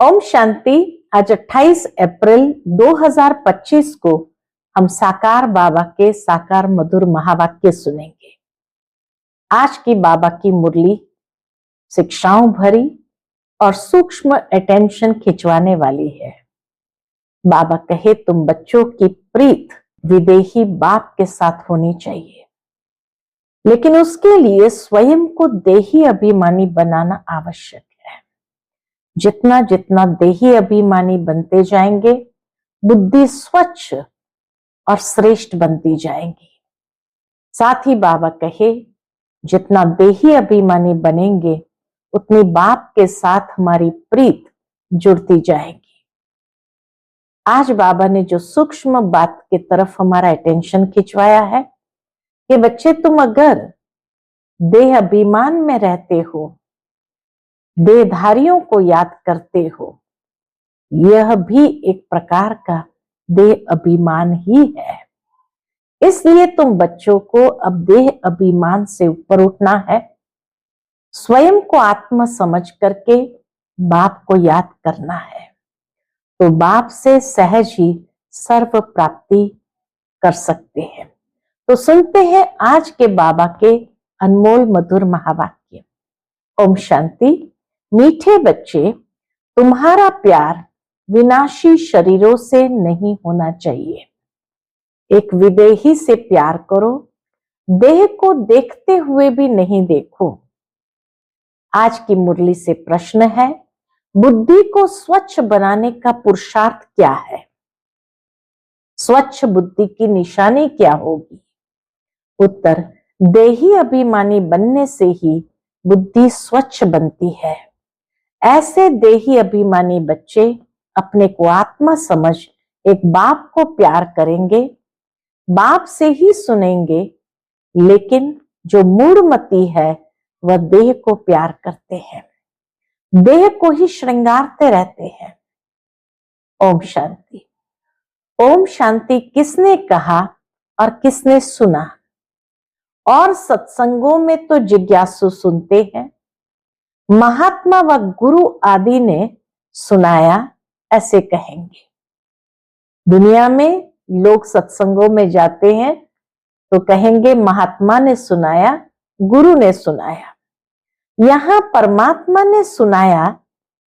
ओम शांति। आज 28 अप्रैल 2025 को हम साकार बाबा के साकार मधुर महावाक्य सुनेंगे। आज की बाबा की मुरली शिक्षाओं भरी और सूक्ष्म अटेंशन खिंचवाने वाली है। बाबा कहे, तुम बच्चों की प्रीत विदेही बाप के साथ होनी चाहिए, लेकिन उसके लिए स्वयं को देही अभिमानी बनाना आवश्यक है। जितना जितना देही अभिमानी बनते जाएंगे, बुद्धि स्वच्छ और श्रेष्ठ बनती जाएंगी। साथ ही बाबा कहे, जितना देही अभिमानी बनेंगे, उतनी बाप के साथ हमारी प्रीत जुड़ती जाएगी। आज बाबा ने जो सूक्ष्म बात की तरफ हमारा अटेंशन खिंचवाया है कि बच्चे, तुम अगर देह अभिमान में रहते हो, देहधारियों को याद करते हो, यह भी एक प्रकार का देह अभिमान ही है। इसलिए तुम बच्चों को अब देह अभिमान से ऊपर उठना है। स्वयं को आत्मा समझ करके बाप को याद करना है, तो बाप से सहज ही सर्व प्राप्ति कर सकते हैं। तो सुनते हैं आज के बाबा के अनमोल मधुर महावाक्य। ओम शांति। मीठे बच्चे, तुम्हारा प्यार विनाशी शरीरों से नहीं होना चाहिए। एक विदेही से प्यार करो, देह को देखते हुए भी नहीं देखो। आज की मुरली से प्रश्न है, बुद्धि को स्वच्छ बनाने का पुरुषार्थ क्या है? स्वच्छ बुद्धि की निशानी क्या होगी? उत्तर, देही अभिमानी बनने से ही बुद्धि स्वच्छ बनती है। ऐसे देही अभिमानी बच्चे अपने को आत्मा समझ एक बाप को प्यार करेंगे, बाप से ही सुनेंगे, लेकिन जो मूढ़मती है वह देह को प्यार करते हैं, देह को ही श्रृंगारते रहते हैं। ओम शांति। ओम शांति किसने कहा और किसने सुना? और सत्संगों में तो जिज्ञासु सुनते हैं, महात्मा व गुरु आदि ने सुनाया ऐसे कहेंगे। दुनिया में लोग सत्संगों में जाते हैं तो कहेंगे महात्मा ने सुनाया, गुरु ने सुनाया। यहां परमात्मा ने सुनाया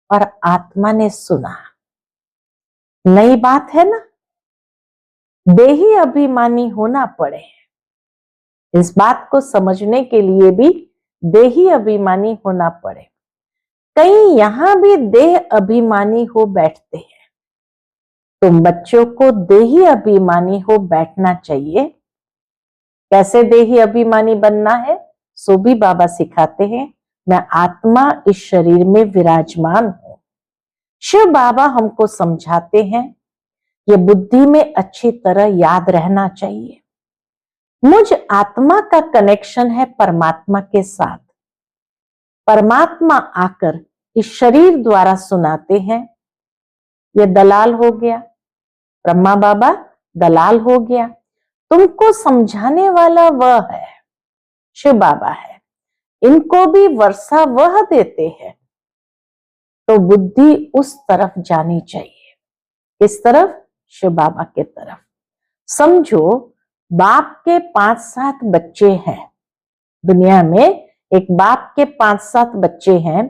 और आत्मा ने सुना। नई बात है ना? देही अभिमानी होना पड़े, इस बात को समझने के लिए भी देही अभिमानी होना पड़े। कई यहां भी देह अभिमानी हो बैठते हैं। तुम बच्चों को देही अभिमानी हो बैठना चाहिए। कैसे देही अभिमानी बनना है सो भी बाबा सिखाते हैं। मैं आत्मा इस शरीर में विराजमान हूं। शिव बाबा हमको समझाते हैं, ये बुद्धि में अच्छी तरह याद रहना चाहिए। मुझ आत्मा का कनेक्शन है परमात्मा के साथ। परमात्मा आकर इस शरीर द्वारा सुनाते हैं। ये दलाल हो गया, ब्रह्मा बाबा दलाल हो गया। तुमको समझाने वाला वह है, शिव बाबा है। इनको भी वर्षा वह देते हैं, तो बुद्धि उस तरफ जानी चाहिए। किस तरफ? शिव बाबा के तरफ। समझो, बाप के 5-7 बच्चे हैं दुनिया में। एक बाप के 5-7 बच्चे हैं,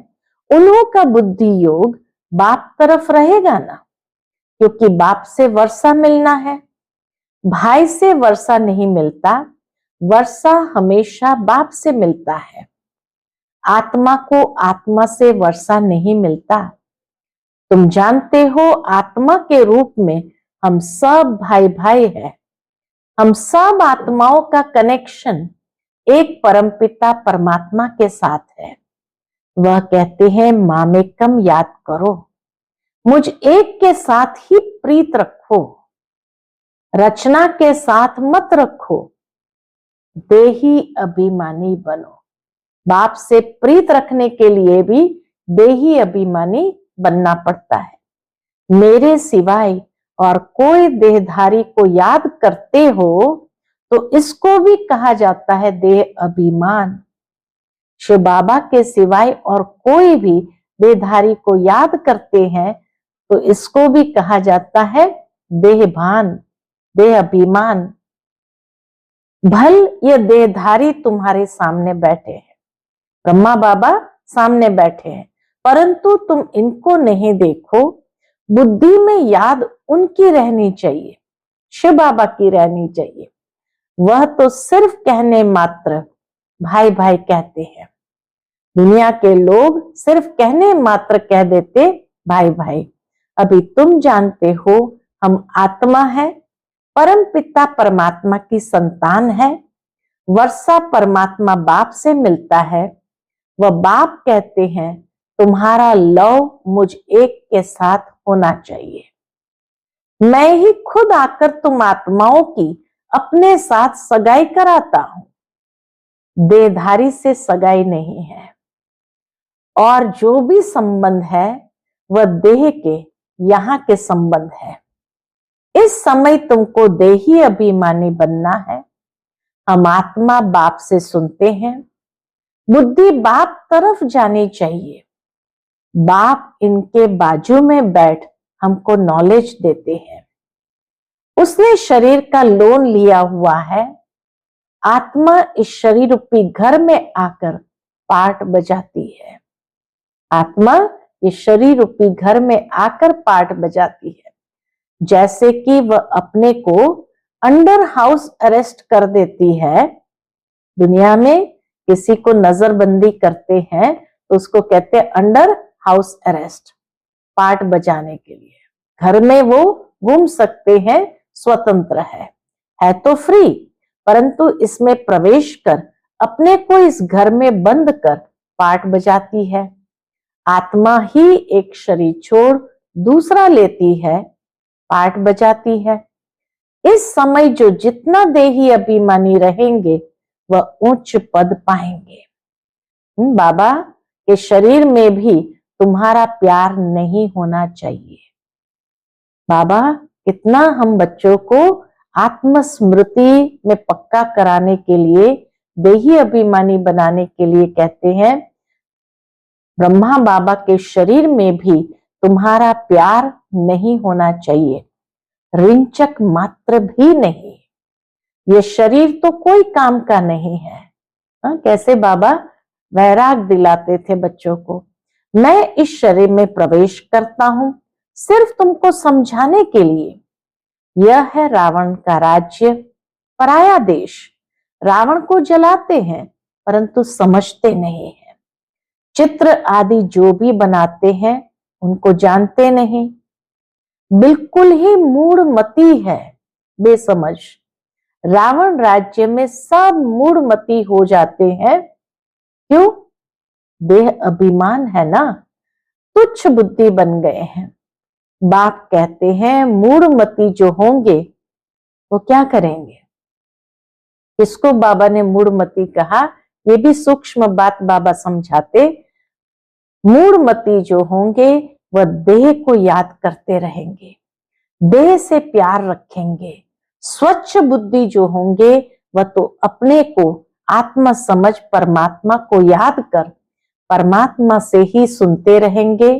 उन्हों का बुद्धि योग बाप तरफ रहेगा ना, क्योंकि बाप से वर्षा मिलना है। भाई से वर्षा नहीं मिलता, वर्षा हमेशा बाप से मिलता है। आत्मा को आत्मा से वर्षा नहीं मिलता। तुम जानते हो, आत्मा के रूप में हम सब भाई भाई हैं। हम सब आत्माओं का कनेक्शन एक परमपिता परमात्मा के साथ है। वह कहते हैं, मामेकम याद करो, मुझ एक के साथ ही प्रीत रखो, रचना के साथ मत रखो, देही अभिमानी बनो। बाप से प्रीत रखने के लिए भी देही अभिमानी बनना पड़ता है। मेरे सिवाय और कोई देहधारी को याद करते हो तो इसको भी कहा जाता है देह अभिमान। शिव बाबा के सिवाय और कोई भी देहधारी को याद करते हैं तो इसको भी कहा जाता है देहभान, देह अभिमान। भल ये देहधारी तुम्हारे सामने बैठे हैं, ब्रह्मा बाबा सामने बैठे हैं, परंतु तुम इनको नहीं देखो। बुद्धि में याद उनकी रहनी चाहिए, शिव बाबा की रहनी चाहिए। वह तो सिर्फ कहने मात्र भाई भाई कहते हैं। दुनिया के लोग सिर्फ कहने मात्र कह देते भाई भाई। अभी तुम जानते हो हम आत्मा है, परम पिता परमात्मा की संतान है। वर्षा परमात्मा बाप से मिलता है। वह बाप कहते हैं तुम्हारा लव मुझ एक के साथ होना चाहिए। मैं ही खुद आकर तुम आत्माओं की अपने साथ सगाई कराता हूं। देहधारी से सगाई नहीं है, और जो भी संबंध है वह देह के यहाँ के संबंध है। इस समय तुमको देही अभिमानी बनना है। हम आत्मा बाप से सुनते हैं, बुद्धि बाप तरफ जानी चाहिए। बाप इनके बाजू में बैठ हमको नॉलेज देते हैं। उसने शरीर का लोन लिया हुआ है। आत्मा इस शरीर रूपी घर में आकर पार्ट बजाती है। आत्मा इस शरीर रूपी घर में आकर पार्ट बजाती है। जैसे कि वह अपने को अंडर हाउस अरेस्ट कर देती है। दुनिया में किसी को नजरबंदी करते हैं तो उसको कहते हैं अंडर हाउस अरेस्ट, पार्ट बजाने के लिए। घर में वो घूम सकते हैं, स्वतंत्र है तो फ्री, परंतु इसमें प्रवेश कर अपने को इस घर में बंद कर पार्ट बजाती है। आत्मा ही एक शरीर छोड़ दूसरा लेती है, पार्ट बजाती है। इस समय जो जितना देही अभिमानी रहेंगे वह उच्च पद पाएंगे। बाबा के शरीर में भी तुम्हारा प्यार नहीं होना चाहिए। बाबा कितना हम बच्चों को आत्मस्मृति में पक्का कराने के लिए, देही अभिमानी बनाने के लिए कहते हैं ब्रह्मा बाबा के शरीर में भी तुम्हारा प्यार नहीं होना चाहिए, रिंचक मात्र भी नहीं। ये शरीर तो कोई काम का नहीं है। कैसे बाबा वैराग दिलाते थे बच्चों को, मैं इस शरीर में प्रवेश करता हूं सिर्फ तुमको समझाने के लिए। यह है रावण का राज्य, पराया देश। रावण को जलाते हैं परंतु समझते नहीं है। चित्र आदि जो भी बनाते हैं उनको जानते नहीं, बिल्कुल ही मूढ़मती है, बेसमझ। रावण राज्य में सब मूढ़मती हो जाते हैं। क्यों? देह अभिमान है ना, तुच्छ बुद्धि बन गए हैं। बाप कहते हैं मूढ़मती जो होंगे वो क्या करेंगे? किसको बाबा ने मूढ़मती कहा, ये भी सूक्ष्म बात बाबा समझाते। मूढ़मती जो होंगे वह देह को याद करते रहेंगे, देह से प्यार रखेंगे। स्वच्छ बुद्धि जो होंगे वह तो अपने को आत्मा समझ परमात्मा को याद कर परमात्मा से ही सुनते रहेंगे।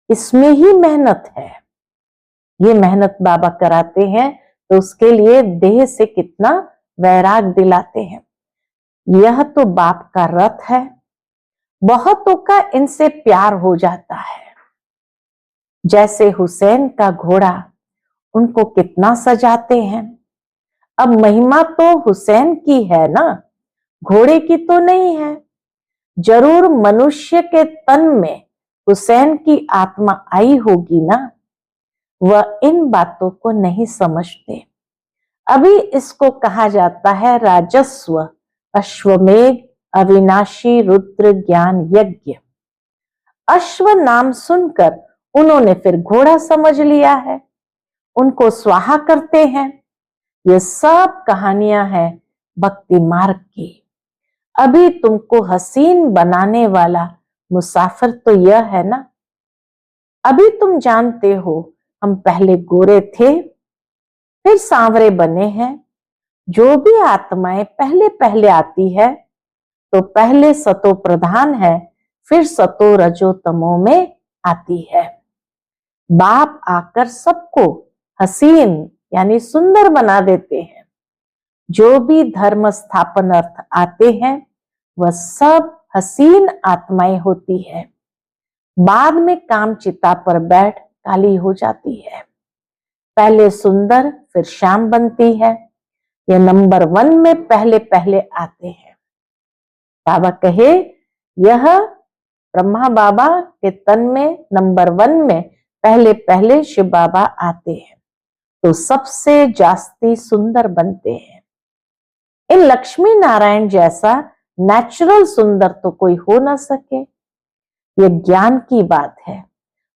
इसमें ही मेहनत है। ये मेहनत बाबा कराते हैं तो उसके लिए देह से कितना वैराग दिलाते हैं। यह तो बाप का रथ है, बहुतों का इनसे प्यार हो जाता है। जैसे हुसैन का घोड़ा, उनको कितना सजाते हैं। अब महिमा तो हुसैन की है ना, घोड़े की तो नहीं है। जरूर मनुष्य के तन में हुसैन की आत्मा आई होगी ना, वह इन बातों को नहीं समझते। अभी इसको कहा जाता है राजस्व अश्वमेध अविनाशी रुद्र ज्ञान यज्ञ। अश्व नाम सुनकर उन्होंने फिर घोड़ा समझ लिया है, उनको स्वाहा करते हैं। ये सब कहानियां हैं भक्ति मार्ग की। अभी तुमको हसीन बनाने वाला मुसाफिर तो यह है ना। अभी तुम जानते हो हम पहले गोरे थे फिर सांवरे बने हैं। जो भी आत्माएं पहले पहले आती है तो पहले सतो प्रधान है, फिर सतो रजो तमो में आती है। बाप आकर सबको हसीन यानी सुंदर बना देते हैं। जो भी धर्म स्थापन अर्थ आते हैं वह सब हसीन आत्माएं होती है। बाद में काम चिता पर बैठ काली हो जाती है। पहले सुंदर फिर श्याम बनती है। यह नंबर 1 में पहले पहले आते हैं। बाबा कहे यह ब्रह्मा बाबा के तन में नंबर 1 में पहले पहले शिव बाबा आते हैं तो सबसे जास्ती सुंदर बनते हैं। इन लक्ष्मी नारायण जैसा नेचुरल सुंदर तो कोई हो ना सके। यह ज्ञान की बात है।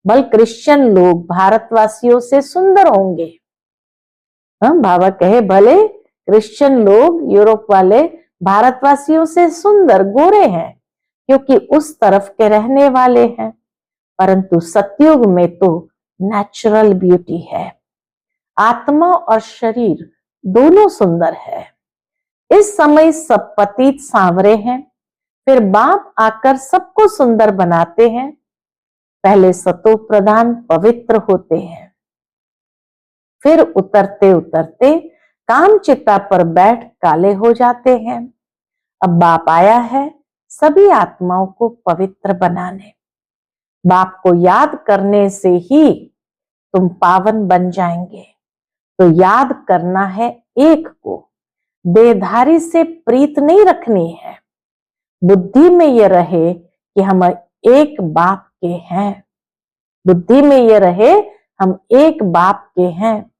बल क्रिश्चियन लोग भारतवासियों से सुंदर होंगे। बाबा कहे भले क्रिश्चियन लोग यूरोप वाले भारतवासियों से सुंदर गोरे हैं क्योंकि उस तरफ के रहने वाले हैं, परंतु सतयुग में तो नेचुरल ब्यूटी है। आत्मा और शरीर दोनों सुंदर है। इस समय सब पतित सांवरे हैं, फिर बाप आकर सबको सुंदर बनाते हैं। पहले सतो प्रधान पवित्र होते हैं, फिर उतरते उतरते काम चिता पर बैठ काले हो जाते हैं। अब बाप आया है सभी आत्माओं को पवित्र बनाने। बाप को याद करने से ही तुम पावन बन जाएंगे। तो याद करना है एक को, देहधारी से प्रीत नहीं रखनी है। बुद्धि में ये रहे कि हम एक बाप के हैं। बुद्धि में ये रहे हम एक बाप के हैं।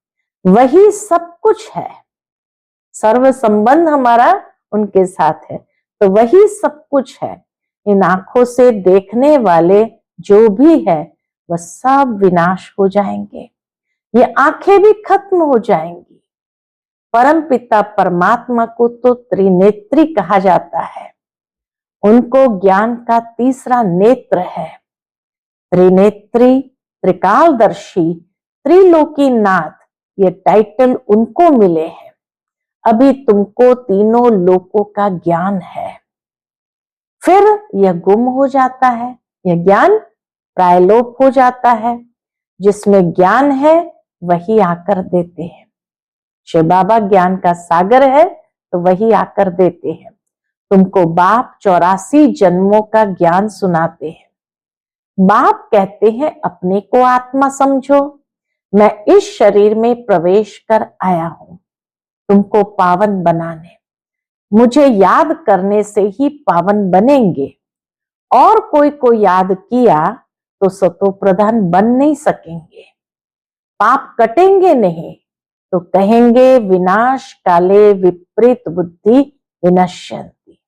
वही सब कुछ है। सर्व संबंध हमारा उनके साथ है तो वही सब कुछ है। इन आंखों से देखने वाले जो भी है वह सब विनाश हो जाएंगे। ये आंखें भी खत्म हो जाएंगी। परम पिता परमात्मा को तो त्रिनेत्री कहा जाता है। उनको ज्ञान का तीसरा नेत्र है। त्रिनेत्री, त्रिकालदर्शी, त्रिलोकीनाथ ये टाइटल उनको मिले हैं। अभी तुमको तीनों लोकों का ज्ञान है, फिर यह गुम हो जाता है। यह ज्ञान प्रायलोप हो जाता है। जिसमें ज्ञान है वही आकर देते हैं। शिव बाबा ज्ञान का सागर है तो वही आकर देते हैं। तुमको बाप 84 जन्मों का ज्ञान सुनाते हैं। बाप कहते हैं अपने को आत्मा समझो, मैं इस शरीर में प्रवेश कर आया हूं तुमको पावन बनाने। मुझे याद करने से ही पावन बनेंगे। और कोई को याद किया तो सतो प्रधान बन नहीं सकेंगे। पाप कटेंगे नहीं तो कहेंगे विनाश काले विपरीत बुद्धि विनश्यन्ति।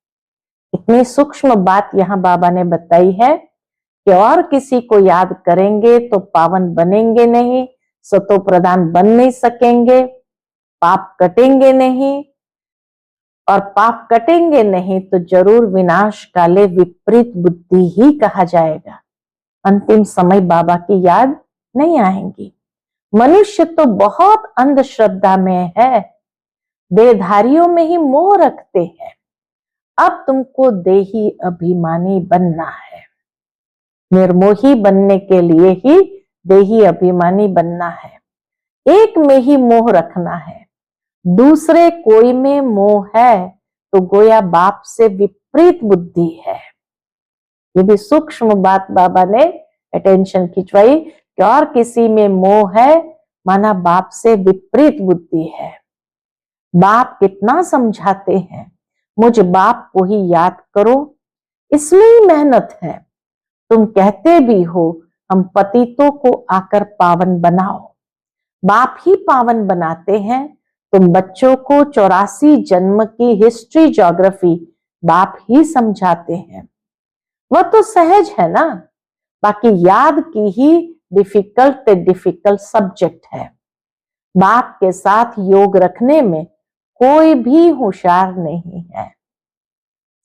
इतनी सूक्ष्म बात यहाँ बाबा ने बताई है कि और किसी को याद करेंगे तो पावन बनेंगे नहीं, सतो प्रधान बन नहीं सकेंगे, पाप कटेंगे नहीं, और पाप कटेंगे नहीं तो जरूर विनाश काले विपरीत बुद्धि ही कहा जाएगा। अंतिम समय बाबा की याद नहीं आएंगी। मनुष्य तो बहुत अंधश्रद्धा में है, देहधारियों में ही मोह रखते हैं। अब तुमको देही अभिमानी बनना है। निर्मोही बनने के लिए ही देही अभिमानी बनना है। एक में ही मोह रखना है। दूसरे कोई में मोह है तो गोया बाप से विपरीत बुद्धि है। ये भी सूक्ष्म बात बाबा ने अटेंशन खिंचवाई कि और किसी में मोह है माना बाप से विपरीत बुद्धि है। बाप कितना समझाते हैं, मुझ बाप को ही याद करो, इसमें ही मेहनत है। तुम कहते भी हो हम पतितों को आकर पावन बनाओ, बाप ही पावन बनाते हैं। तुम बच्चों को 84 जन्म की हिस्ट्री ज्योग्राफी बाप ही समझाते हैं। वह तो सहज है ना, बाकी याद की ही डिफिकल्ट सब्जेक्ट है। बाप के साथ योग रखने में कोई भी होशियार नहीं है।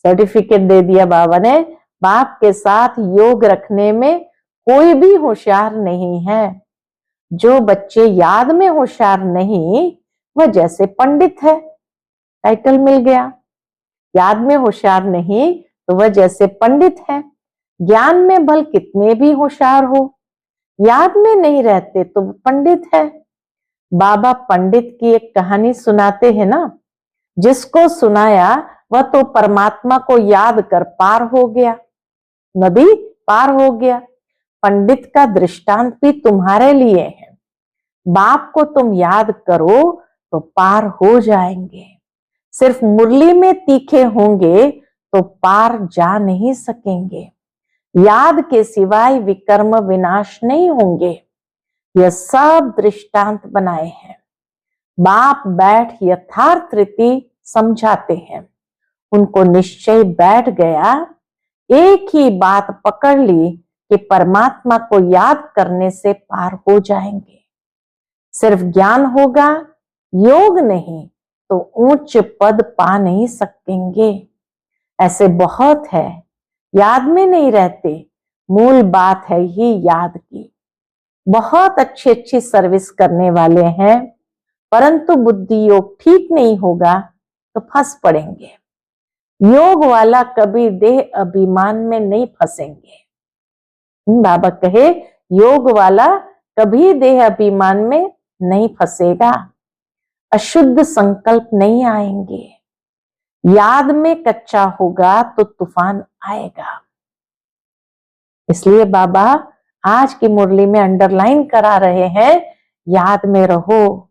सर्टिफिकेट दे दिया बाबा ने, बाप के साथ योग रखने में कोई भी होशियार नहीं है। जो बच्चे याद में होशियार नहीं वह जैसे पंडित है, टाइटल मिल गया। याद में होशियार नहीं तो वह जैसे पंडित है। ज्ञान में भल कितने भी होशियार हो, याद में नहीं रहते तो पंडित है। बाबा पंडित की एक कहानी सुनाते हैं ना, जिसको सुनाया वह तो परमात्मा को याद कर पार हो गया, नदी पार हो गया। पंडित का दृष्टांत भी तुम्हारे लिए है। बाप को तुम याद करो तो पार हो जाएंगे। सिर्फ मुरली में तीखे होंगे तो पार जा नहीं सकेंगे। याद के सिवाय विकर्म विनाश नहीं होंगे। यह सब दृष्टांत बनाए हैं। बाप बैठ यथार्थ रीति समझाते हैं। उनको निश्चय बैठ गया, एक ही बात पकड़ ली कि परमात्मा को याद करने से पार हो जाएंगे। सिर्फ ज्ञान होगा, योग नहीं तो उच्च पद पा नहीं सकेंगे। ऐसे बहुत है, याद में नहीं रहते। मूल बात है ही याद की। बहुत अच्छी अच्छी सर्विस करने वाले हैं, परंतु बुद्धि योग ठीक नहीं होगा तो फंस पड़ेंगे। योग वाला कभी देह अभिमान में नहीं फंसेंगे। बाबा कहे योग वाला कभी देह अभिमान में नहीं फंसेगा। अशुद्ध संकल्प नहीं आएंगे। याद में कच्चा होगा तो तूफान आएगा। इसलिए बाबा आज की मुरली में अंडरलाइन करा रहे हैं, याद में रहो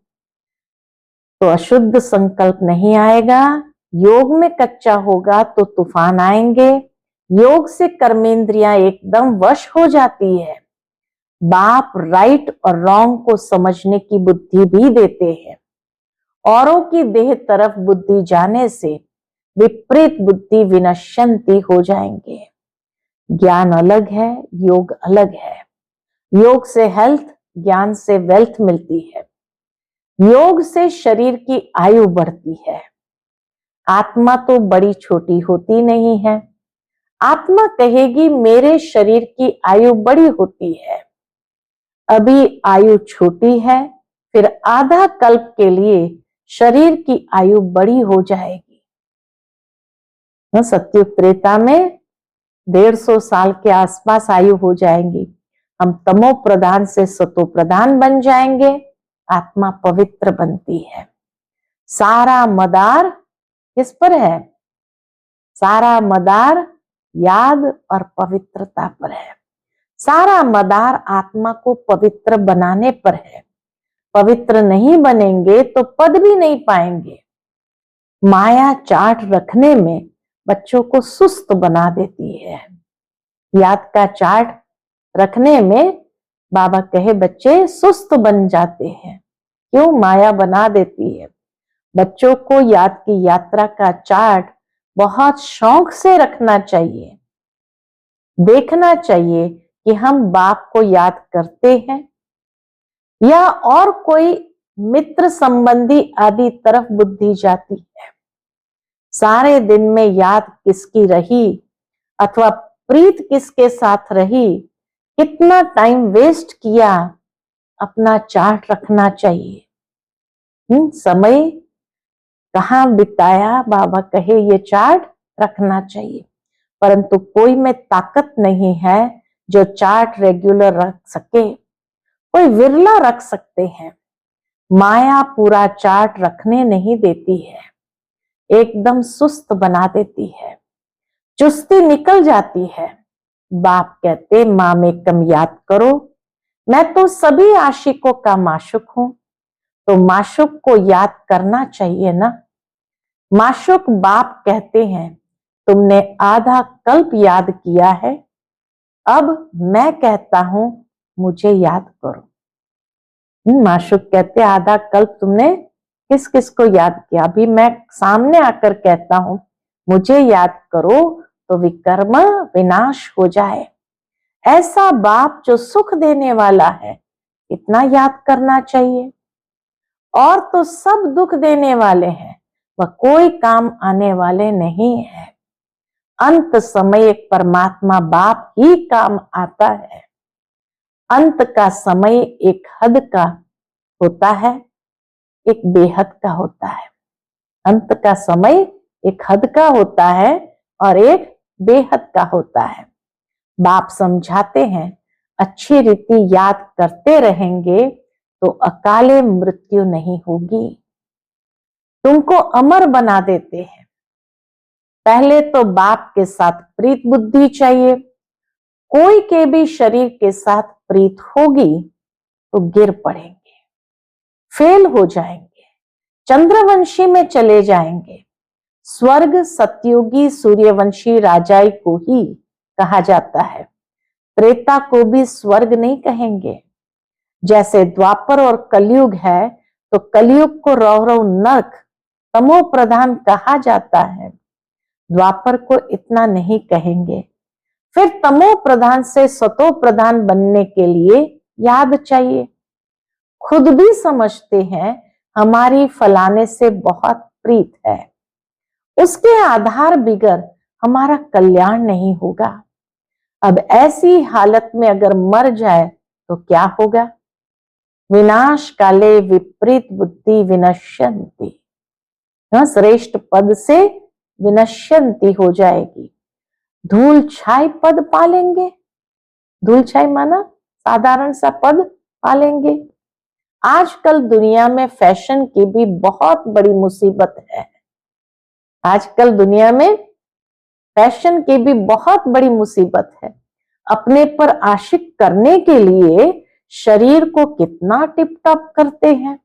तो अशुद्ध संकल्प नहीं आएगा। योग में कच्चा होगा तो तूफान आएंगे। योग से कर्मेंद्रियां एकदम वश हो जाती है। बाप राइट और रॉन्ग को समझने की बुद्धि भी देते हैं। औरों की देह तरफ बुद्धि जाने से विपरीत बुद्धि विनश्यंती हो जाएंगे। ज्ञान अलग है, योग अलग है। योग से हेल्थ, ज्ञान से वेल्थ मिलती है। योग से शरीर की आयु बढ़ती है। आत्मा तो बड़ी छोटी होती नहीं है। आत्मा कहेगी मेरे शरीर की आयु बड़ी होती है। अभी आयु छोटी है, फिर आधा कल्प के लिए शरीर की आयु बड़ी हो जाएगी। सत्युग त्रेता में 150 साल के आसपास आयु हो जाएंगी। हम तमो प्रधान से सतो प्रधान बन जाएंगे। आत्मा पवित्र बनती है। सारा मदार किस पर है? सारा मदार याद और पवित्रता पर है। सारा मदार आत्मा को पवित्र बनाने पर है। पवित्र नहीं बनेंगे तो पद भी नहीं पाएंगे। माया चाट रखने में बच्चों को सुस्त बना देती है। याद का चाट रखने में बाबा कहे बच्चे सुस्त बन जाते हैं। क्यों? माया बना देती है। बच्चों को याद की यात्रा का चार्ट बहुत शौक से रखना चाहिए। देखना चाहिए कि हम बाप को याद करते हैं या और कोई मित्र संबंधी आदि तरफ बुद्धि जाती है। सारे दिन में याद किसकी रही अथवा प्रीत किसके साथ रही, कितना टाइम वेस्ट किया, अपना चार्ट रखना चाहिए। समय कहाँ बिताया, बाबा कहे ये चार्ट रखना चाहिए। परंतु कोई में ताकत नहीं है जो चार्ट रेगुलर रख सके। कोई विरला रख सकते हैं। माया पूरा चार्ट रखने नहीं देती है, एकदम सुस्त बना देती है। चुस्ती निकल जाती है। बाप कहते माँ में कम याद करो, मैं तो सभी आशिकों का माशुक हूं। तो माशुक को याद करना चाहिए ना। माशुक बाप कहते हैं तुमने आधा कल्प याद किया है, अब मैं कहता हूं मुझे याद करो। माशुक कहते आधा कल्प तुमने किस किस को याद किया, अभी मैं सामने आकर कहता हूं मुझे याद करो तो विकर्म विनाश हो जाए। ऐसा बाप जो सुख देने वाला है, इतना याद करना चाहिए। और तो सब दुख देने वाले हैं, वह कोई काम आने वाले नहीं है। अंत समय एक परमात्मा बाप ही काम आता है। अंत का समय एक हद का होता है, एक बेहद का होता है। अंत का समय एक हद का होता है और एक बेहद का होता है। बाप समझाते हैं, अच्छी रीति याद करते रहेंगे तो अकाले मृत्यु नहीं होगी। तुमको अमर बना देते हैं। पहले तो बाप के साथ प्रीत बुद्धि चाहिए। कोई के भी शरीर के साथ प्रीत होगी तो गिर पड़ेंगे, फेल हो जाएंगे, चंद्रवंशी में चले जाएंगे। स्वर्ग सतयुगी सूर्यवंशी राजाई को ही कहा जाता है, त्रेता को भी स्वर्ग नहीं कहेंगे। जैसे द्वापर और कलयुग है तो कलयुग को रौरव नरक तमो प्रधान कहा जाता है, द्वापर को इतना नहीं कहेंगे। फिर तमो प्रधान से सतो प्रधान बनने के लिए याद चाहिए। खुद भी समझते हैं हमारी फलाने से बहुत प्रीत है, उसके आधार बिगर हमारा कल्याण नहीं होगा। अब ऐसी हालत में अगर मर जाए तो क्या होगा? विनाश काले विपरीत बुद्धि विनश्यंती, श्रेष्ठ पद से विनश्यंती हो जाएगी। धूल छाई पद पालेंगे। धूल छाई माना साधारण सा पद पालेंगे। आजकल दुनिया में फैशन की भी बहुत बड़ी मुसीबत है। आजकल दुनिया में फैशन की भी बहुत बड़ी मुसीबत है। अपने पर आशिक करने के लिए शरीर को कितना टिप टॉप करते हैं।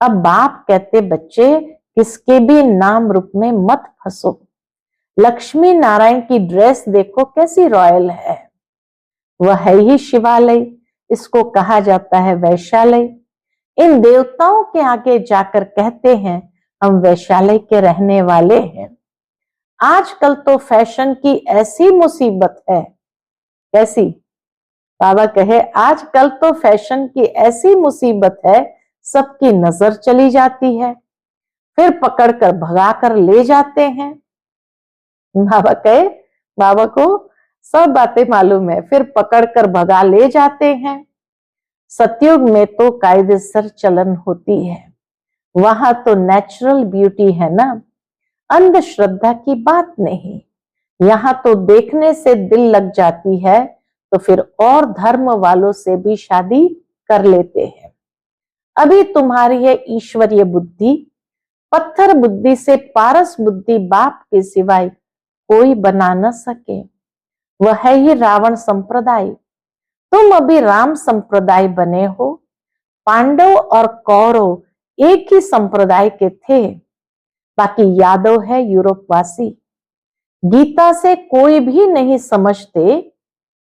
अब बाप कहते, बच्चे किसके भी नाम रूप में मत फंसो। लक्ष्मी नारायण की ड्रेस देखो कैसी रॉयल है, वह है ही शिवालय, इसको कहा जाता है वैश्यालय। इन देवताओं के आगे जाकर कहते हैं हम वैश्यालय के रहने वाले हैं। आजकल तो फैशन की ऐसी मुसीबत है, कैसी? बाबा कहे आजकल तो फैशन की ऐसी मुसीबत है, सबकी नजर चली जाती है, फिर पकड़कर भगाकर ले जाते हैं। बाबा कहे, बाबा को सब बातें मालूम है, फिर पकड़कर भगा ले जाते हैं। सतयुग में तो कायदेसर चलन होती है, वहां तो नेचुरल ब्यूटी है ना, अंधश्रद्धा की बात नहीं। यहाँ तो देखने से दिल लग जाती है तो फिर और धर्म वालों से भी शादी कर लेते हैं। अभी तुम्हारी है ईश्वरीय बुद्धि, पत्थर बुद्धि से पारस बुद्धि बाप के सिवाय कोई बना न सके। वह है ही रावण संप्रदाय। तुम अभी राम संप्रदाय बने हो। पांडव और कौरव एक ही संप्रदाय के थे, बाकी यादव है यूरोपवासी। गीता से कोई भी नहीं समझते,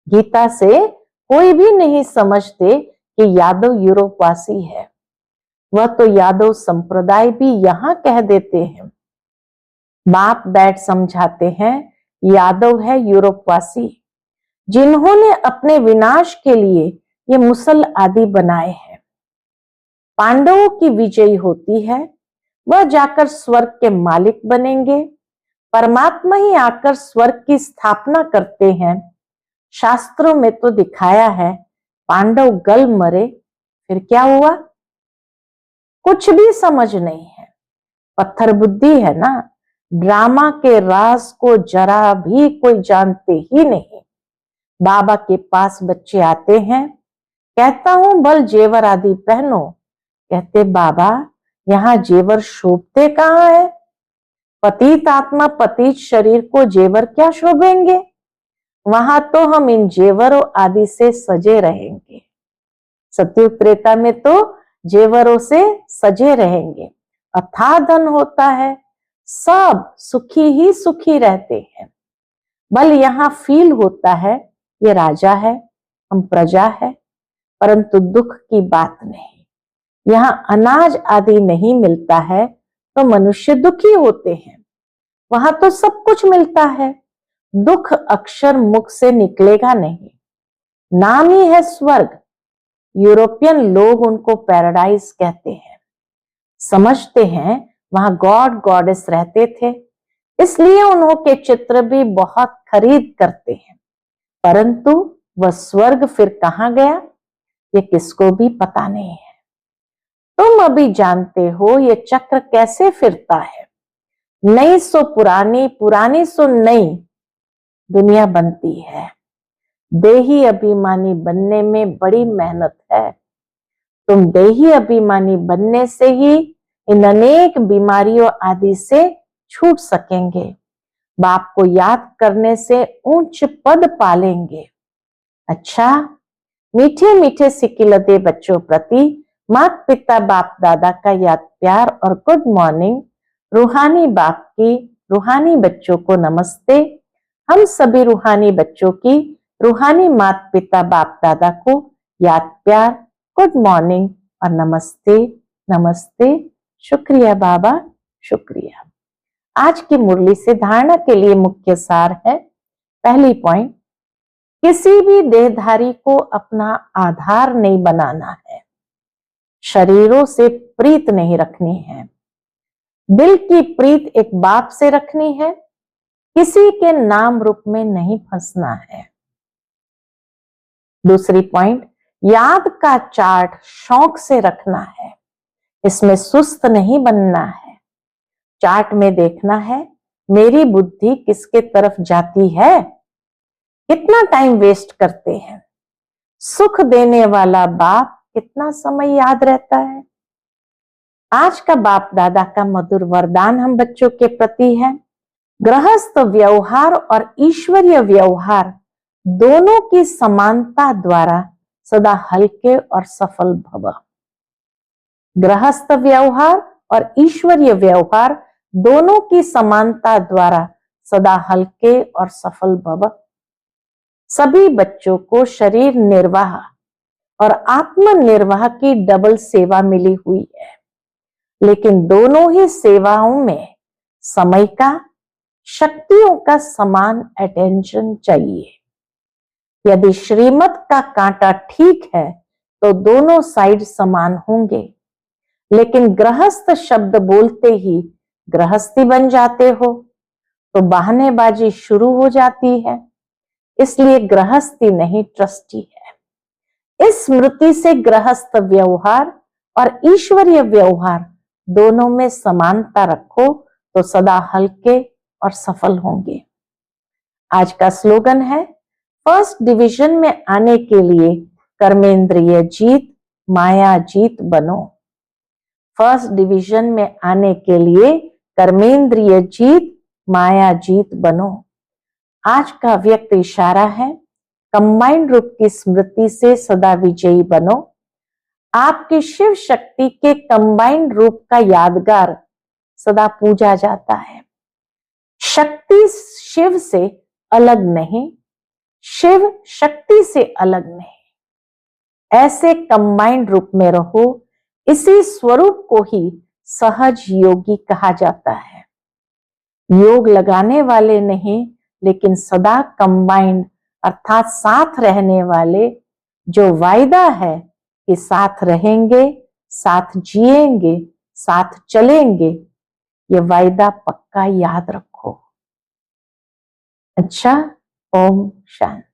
गीता से कोई भी नहीं समझते कि यादव यूरोपवासी है। वह तो यादव संप्रदाय भी यहां कह देते हैं। बाप बैठ समझाते हैं यादव है यूरोपवासी, जिन्होंने अपने विनाश के लिए ये मुसल आदि बनाए हैं। पांडवों की विजय होती है, वह जाकर स्वर्ग के मालिक बनेंगे। परमात्मा ही आकर स्वर्ग की स्थापना करते हैं। शास्त्रों में तो दिखाया है पांडव गल मरे, फिर क्या हुआ? कुछ भी समझ नहीं है, पत्थर बुद्धि है ना। ड्रामा के राज को जरा भी कोई जानते ही नहीं। बाबा के पास बच्चे आते हैं, कहता हूं बल जेवर आदि पहनो। कहते बाबा यहाँ जेवर शोभते कहाँ है? पतित आत्मा पतित शरीर को जेवर क्या शोभेंगे? वहां तो हम इन जेवरों आदि से सजे रहेंगे। सतयुग त्रेता में तो जेवरों से सजे रहेंगे। अथाह धन होता है, सब सुखी ही सुखी रहते हैं। बल यहाँ फील होता है ये राजा है, हम प्रजा है, परंतु दुख की बात नहीं। यहाँ अनाज आदि नहीं मिलता है तो मनुष्य दुखी होते हैं। वहां तो सब कुछ मिलता है, दुख अक्षर मुख से निकलेगा नहीं। नाम ही है स्वर्ग। यूरोपियन लोग उनको पैराडाइज कहते हैं। समझते हैं वहां गॉड गॉडेस रहते थे, इसलिए उन्होंने चित्र भी बहुत खरीद करते हैं। परंतु वह स्वर्ग फिर कहाँ गया ये किसको भी पता नहीं है। तुम अभी जानते हो ये चक्र कैसे फिरता है। नई सो पुरानी, पुरानी सो नई दुनिया बनती है। देही अभिमानी बनने में बड़ी मेहनत है। तुम देही अभिमानी बनने से ही इन अनेक बीमारियों आदि से छूट सकेंगे। बाप को याद करने से ऊंच पद पालेंगे। अच्छा, मीठे मीठे सिकिलते बच्चों प्रति माता पिता बाप दादा का याद प्यार और गुड मॉर्निंग। रूहानी बाप की रूहानी बच्चों को नमस्ते। हम सभी रूहानी बच्चों की रूहानी माता पिता बाप दादा को याद प्यार, गुड मॉर्निंग और नमस्ते नमस्ते। शुक्रिया बाबा, शुक्रिया। आज की मुरली से धारणा के लिए मुख्य सार है। पहली पॉइंट, किसी भी देहधारी को अपना आधार नहीं बनाना है। शरीरों से प्रीत नहीं रखनी है। दिल की प्रीत एक बाप से रखनी है। किसी के नाम रूप में नहीं फंसना है। दूसरी पॉइंट, याद का चार्ट शौक से रखना है। इसमें सुस्त नहीं बनना है। चार्ट में देखना है मेरी बुद्धि किसके तरफ जाती है, कितना टाइम वेस्ट करते हैं। सुख देने वाला बाप कितना समय याद रहता है। आज का बाप दादा का मधुर वरदान हम बच्चों के प्रति है। गृहस्थ व्यवहार और ईश्वरीय व्यवहार दोनों की समानता द्वारा सदा हल्के और सफल भव। गृहस्थ व्यवहार और ईश्वरीय व्यवहार दोनों की समानता द्वारा सदा हल्के और सफल भव। सभी बच्चों को शरीर निर्वाह और आत्म निर्वाह की डबल सेवा मिली हुई है, लेकिन दोनों ही सेवाओं में समय का, शक्तियों का समान अटेंशन चाहिए। यदि श्रीमत का कांटा ठीक है तो दोनों साइड समान होंगे, लेकिन गृहस्थ शब्द बोलते ही गृहस्थी बन जाते हो तो बहानेबाजी शुरू हो जाती है। इसलिए गृहस्थी नहीं, ट्रस्टी है। इस स्मृति से गृहस्थ व्यवहार और ईश्वरीय व्यवहार दोनों में समानता रखो तो सदा हल्के और सफल होंगे। आज का स्लोगन है, फर्स्ट डिवीजन में आने के लिए कर्मेंद्रिय जीत माया जीत बनो। फर्स्ट डिवीजन में आने के लिए कर्मेंद्रिय जीत माया जीत बनो। आज का व्यक्त इशारा है, कंबाइंड रूप की स्मृति से सदा विजयी बनो। आपकी शिव शक्ति के कंबाइंड रूप का यादगार सदा पूजा जाता है। शक्ति शिव से अलग नहीं, शिव शक्ति से अलग नहीं। ऐसे कंबाइंड रूप में रहो। इसी स्वरूप को ही सहज योगी कहा जाता है। योग लगाने वाले नहीं, लेकिन सदा कंबाइंड अर्थात साथ रहने वाले, जो वायदा है कि साथ रहेंगे, साथ जिएंगे, साथ चलेंगे, ये वायदा पक्का याद रखो। अच्छा, ओम शांति।